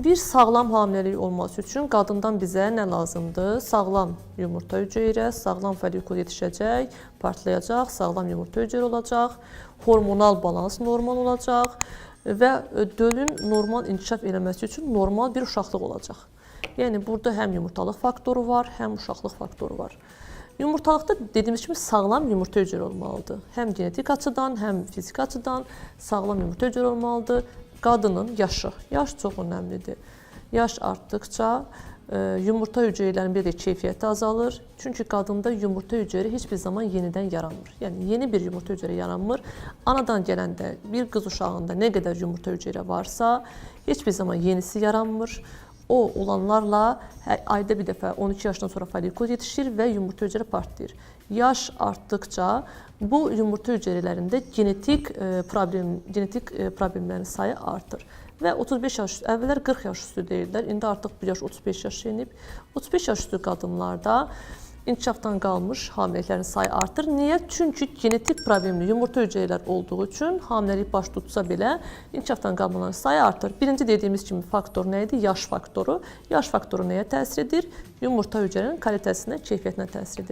Bir sağlam hamiləlik olması üçün qadından bizə nə lazımdır? Sağlam yumurta hüceyrə, sağlam folikul yetişəcək, partlayacaq, sağlam yumurta hüceyrə olacaq, hormonal balans normal olacaq və dölün normal inkişaf eləməsi üçün normal bir uşaqlıq olacaq. Yəni, burada həm yumurtalıq faktoru var, həm uşaqlıq faktoru var. Yumurtalıqda dediyimiz kimi sağlam yumurta hüceyrə olmalıdır. Həm genetik açıdan, həm fiziki açıdan sağlam yumurta hüceyrə olmalıdır. Qadının yaşı çox önəmlidir. Yaş artdıqca yumurta hüceyrələrinin bir də keyfiyyəti azalır. Çünki qadında yumurta hüceyrə heç bir zaman yenidən yaranmır. Yəni, yeni bir yumurta hüceyrə yaranmır. Anadan gələndə bir qız uşağında nə qədər yumurta hüceyrə varsa, heç bir zaman yenisi yaranmır. O olanlarla ayda bir dəfə 12 yaşdan sonra folikul yetişir və yumurta hüceyrə partlayır. Yaş artdıqca bu yumurta hüceyrələrində genetik problemlərin sayı artır. Və 35 yaş üstü, əvvəllər 40 yaş üstü deyirlər, indi artıq bir yaş 35 yaş enib. 35 yaş üstü qadınlarda inkişafdan qalmış hamiləliklərin sayı artır. Niyə? Çünki genetik problemli yumurta hüceyrələr olduğu üçün hamiləlik baş tutsa belə inkişafdan qalmaların sayı artır. Birinci dediyimiz kimi faktor nə idi? Yaş faktoru. Yaş faktoru nəyə təsir edir? Yumurta hüceyrənin kalitəsinə, keyfiyyətinə təsir edir.